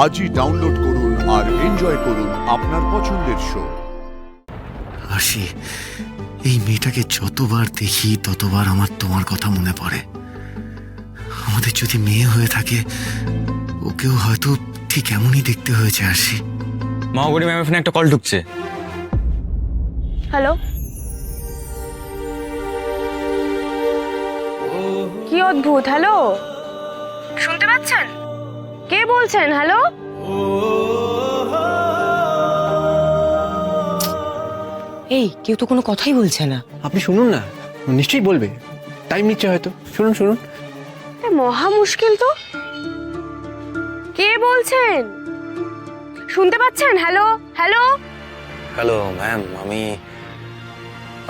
আজই ডাউনলোড করুন আর এনজয় করুন আপনার পছন্দের শো। আশি, এই মেয়েটাকে যতবার দেখি ততবার আমার তোমার কথা মনে পড়ে। আমাদের যদি মেয়ে হয়ে থাকে ওকেও হয়তো ঠিক এমনই দেখতে হয়েছে। আশি, মহাগরি ম্যামের ফোনে একটা কল ঢুকছে। হ্যালো, কি অদ্ভুত। হ্যালো, শুনতে পাচ্ছেন? কে বলছেন? হ্যালো, এই কেউ তো কোনো কথাই বলছে না। আপনি শুনুন না, নিশ্চয়ই বলবে, টাইম নিচ্ছে হয়তো। শুনুন শুনুন। মহা মুশকিল তো। কে বলছেন? শুনতে পাচ্ছেন? Hello hello. হ্যালো ম্যাম,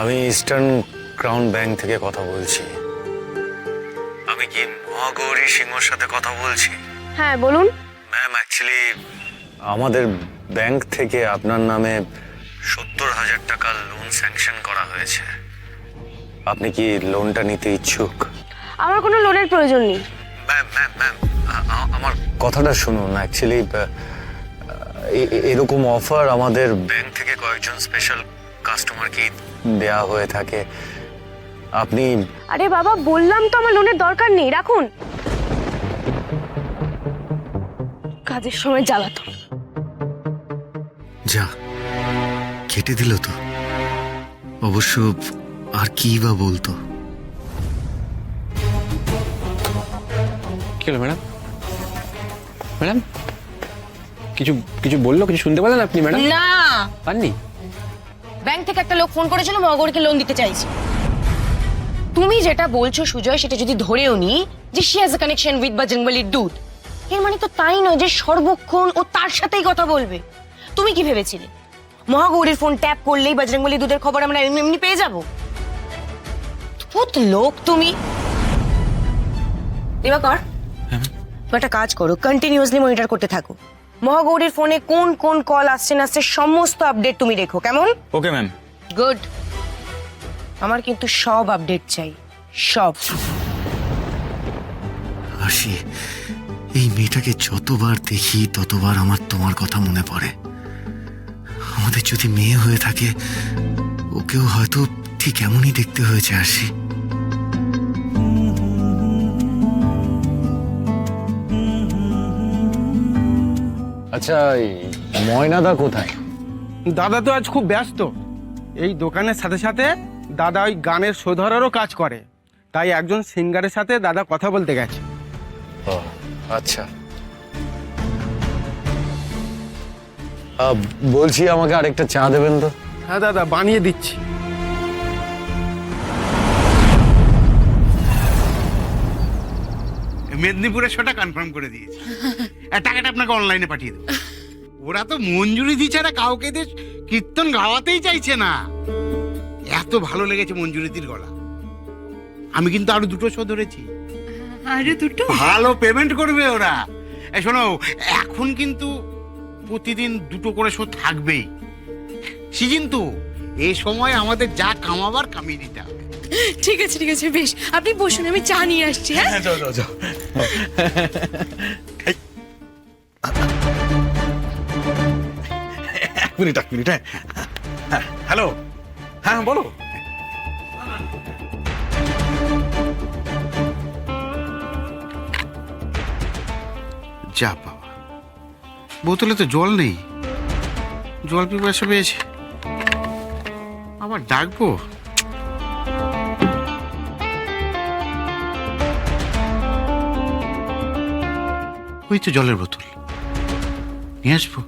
আমি ইস্টার্ন ক্রাউন ব্যাংক থেকে কথা বলছি। আমি কি মহাগৌরী সিংহর সাথে কথা বলছি? হ্যাঁ বলুন। ম্যাম, অ্যাকচুয়ালি আমাদের ব্যাংক থেকে আপনার নামে 70,000 টাকা লোন স্যাংশন করা হয়েছে। আপনি কি লোনটা নিতে ইচ্ছুক? আমার কোনো লোনের প্রয়োজন নেই। ম্যাম ম্যাম ম্যাম আমার কথাটা শুনুন। অ্যাকচুয়ালি এরকম অফার আমাদের ব্যাংক থেকে কয়েকজন স্পেশাল কাস্টমারকে দেয়া হয়ে থাকে। আপনি আরে বাবা, বললাম তো আমার লোনের দরকার নেই, রাখুন। কাজের সময় জ্বালাতো। যা কেটে দিল তো। অবশ্য আর কি বা বলতো। কি হলো ম্যাডাম? ম্যাডাম কিছু কিছু বললো? কিছু শুনতে পেলেন আপনি ম্যাডাম? না, পাননি? ব্যাংক থেকে একটা লোক ফোন করেছিল, মহাগৌরীকে লোন দিতে চাইছে। তুমি যেটা বলছো সুজয়, সেটা যদি ধরেও নি যে she has a connection with বজরংবলীর দুধ, এর মানে তো তাই নয় যে সর্বক্ষণ ও তার সাথেই কথা বলবে। তুমি কি ভেবেছিলে মহাগৌরীর ফোন ট্যাপ করলেই বজরংবলী দুধের খবর আমরা এমনি এমনি পেয়ে যাবো? ভূত লোক তুমি। দিবাকর, তুমি একটা কাজ করো, কন্টিনিউয়াসলি মনিটর করতে থাকো। মহাগৌরীর ফোনে কোন কোন কল আসছে না আসছে সমস্ত আপডেট তুমি রেখো, কেমন? Okay ma'am. গুড। আমার কিন্তু সব আপডেট চাই, সব। আশি, এই মেয়েটাকে যতবার দেখি ততবার আমার তোমার কথা মনে পড়ে। আমাদের যদি মেয়ে হয়ে থাকে ওকেও হয়তো ঠিক এমনই দেখতে হয়েছে। আশি, আচ্ছা, ময়নাদা কোথায়? দাদা তো আজ খুব ব্যস্ত। এই দোকানের সাথে সাথে দাদা ওই গানের শো ধরারও কাজ করে, তাই একজন সিঙ্গারের সাথে দাদা কথা বলতে গেছে। ও আচ্ছা, বলছি আমাকে আরেকটা চা দেবেন তো? হ্যাঁ দাদা, বানিয়ে দিচ্ছি। মেদিনীপুরের শোটা কনফার্ম করে দিয়েছি। টাকাটা আপনাকে অনলাইনে পাঠিয়ে দেবো। ওরা তো মঞ্জুরি দি ছাড়া কাউকে দিয়ে কীর্তন গাওয়াতেই চাইছে না। এত ভালো লেগেছে মঞ্জুরিদির গলা। আমি কিন্তু আরো দুটো শো ধরেছি। আরে দুটো? ভালো পেমেন্ট করবে ওরা। শোনো, এখন কিন্তু প্রতিদিন দুটো করে শো থাকবেই। সিজন তো, এই সময় আমাদের যা কামাবার কামিয়ে দিতে হবে। ঠিক আছে ঠিক আছে, বেশ, আপনি বসুন, আমি চা নিয়ে আসছি। হ্যাঁ, যাও। এক মিনিট। হ্যাঁ, হ্যালো। হ্যাঁ বলো। যা বাবা, বোতলে তো জল নেই। জল পিপাসা পেয়েছে, আবার ডাকবো? ওই তো জলের বোতল, নিয়ে আসবো।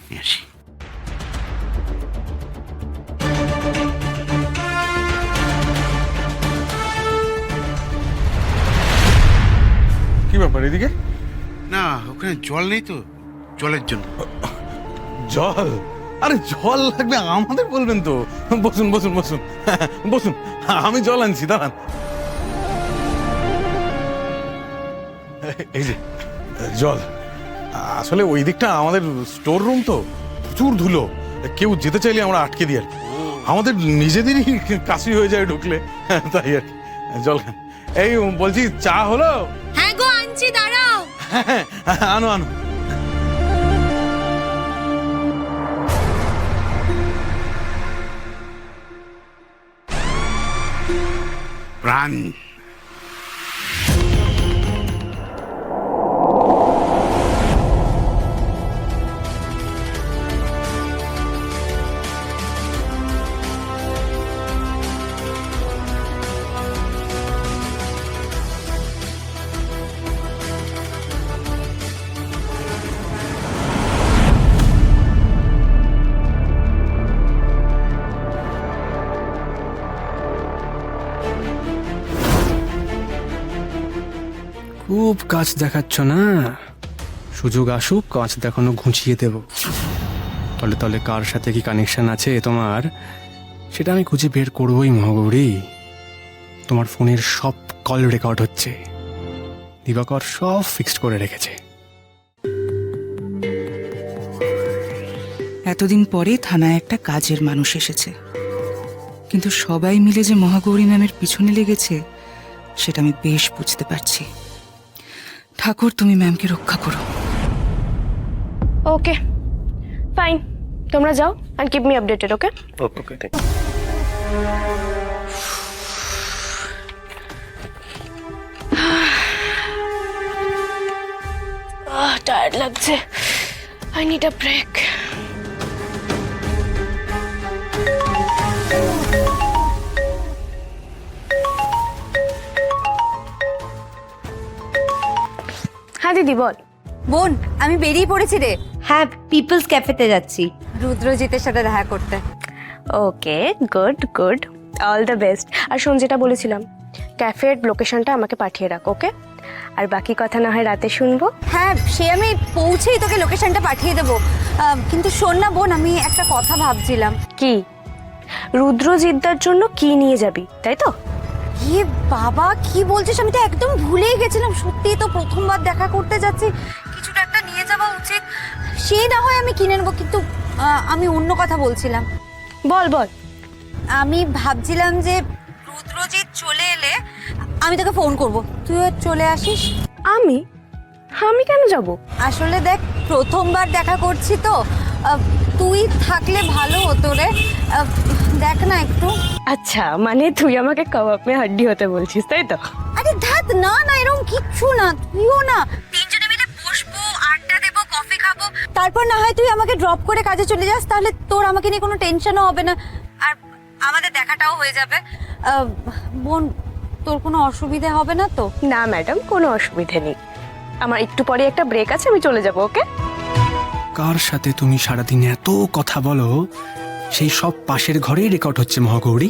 নিয়ে আসি। কি ব্যাপার এদিকে? না, ওখানে জল নেই তো, জলের জন্য। জল? আরে জল লাগবে আমাদের বলবেন তো। বসুন বসুন বসুন বসুন, আমি জল আনছি, দাঁড়ান। এই যে জল। আসলে ওই দিকটা আমাদের স্টোর রুম তো, প্রচুর ধুলো। কেউ যেতে চাইলে আমরা আটকে দিই আর কি। আমাদের নিজেদেরই কাশি হয়ে যায় ঢুকলে, তাই আর কি। জল খান। এই বলছি, চা হলো? হ্যাঁ গো, আনছি, দাঁড়াও। হ্যাঁ, আনো আনো। প্রাণ খুব কাজ দেখাচ্ছ না, সুযোগ আসুক কাজ দেখানো ঘুঁচিয়ে দেব। তলে তলে কার সাথে কি কানেকশন আছে তোমার, সেটা আমি খুঁজে বের করবোই মহাগৌরী। তোমার ফোনের সব কল রেকর্ড হচ্ছে, দিবাকর সব ফিক্সড করে রেখেছে। এতদিন পরে থানায় একটা কাজের মানুষ এসেছে, কিন্তু সবাই মিলে যে মহাগৌরী ম্যামের পিছনে লেগেছে সেটা আমি বেশ বুঝতে পারছি। ঠাকুর, তুমি ম্যামকে রক্ষা করো। ওকে ফাইন, তোমরা যাও and keep me updated. Okay okay tired লাগছে, আই নিড আ ব্রেক। হ্যাঁ দিদি বল। বোন, আমি বেরিয়ে পড়েছি রে। হ্যাঁ, পিপলস ক্যাফেতে যাচ্ছি রুদ্রজিতের সাথে দেখা করতে। Okay good good, all the best. আর শোন, যেটা বলেছিলাম ক্যাফের লোকেশনটা আমাকে পাঠিয়ে রাখ। ওকে, আর বাকি কথা না হয় রাতে শুনবো। হ্যাঁ, সে আমি পৌঁছেই তোকে লোকেশনটা পাঠিয়ে দেবো। কিন্তু শোন না বোন, আমি একটা কথা ভাবছিলাম। কি? রুদ্রজিদ্দার জন্য কি নিয়ে যাবি, তাই তো? ইয়ে বাবা, কি বলছিস? আমি তো একদম ভুলেই গেছিলাম। সত্যি তো প্রথমবার দেখা করতে যাচ্ছি, কিছুটা একটা নিয়ে যাওয়া উচিত। সে না হয় আমি কিনে নেবো, কিন্তু আমি অন্য কথা বলছিলাম। বল বল। আমি ভাবছিলাম যে রুদ্রজিৎ চলে এলে আমি তোকে ফোন করব, তুইও চলে আসিস। আমি আমি কেন যাব? আসলে দেখ, প্রথমবার দেখা করছি তো, তুই থাকলে ভালো হতো রে। দেখ না একটু। আচ্ছা, মানে তুই আমাকে কাবাব মে হাড্ডি হতে বলছিস, তাই তো? আরে ধ্যাত, না না, এরকম কিচ্ছু না। তুইও না, তিনজনে মিলে বসবো, আড্ডা দেবো, কফি খাবো, তারপর না হয় তুই আমাকে ড্রপ করে কাজে চলে যাস। তাহলে তোর আমাকে নিয়ে কোনো টেনশনও হবে না, আর আমাদের দেখাটাও হয়ে যাবে। বোন, তোর কোনো অসুবিধা হবে না তো? না ম্যাডাম, কোনো অসুবিধা নেই। আমার একটু পরে একটা ব্রেক আছে, আমি চলে যাব। ওকে। কার সাথে তুমি সারাদিন এত কথা বলো, সেই সব পাশের ঘরেই রেকর্ড হচ্ছে মহাগৌরী।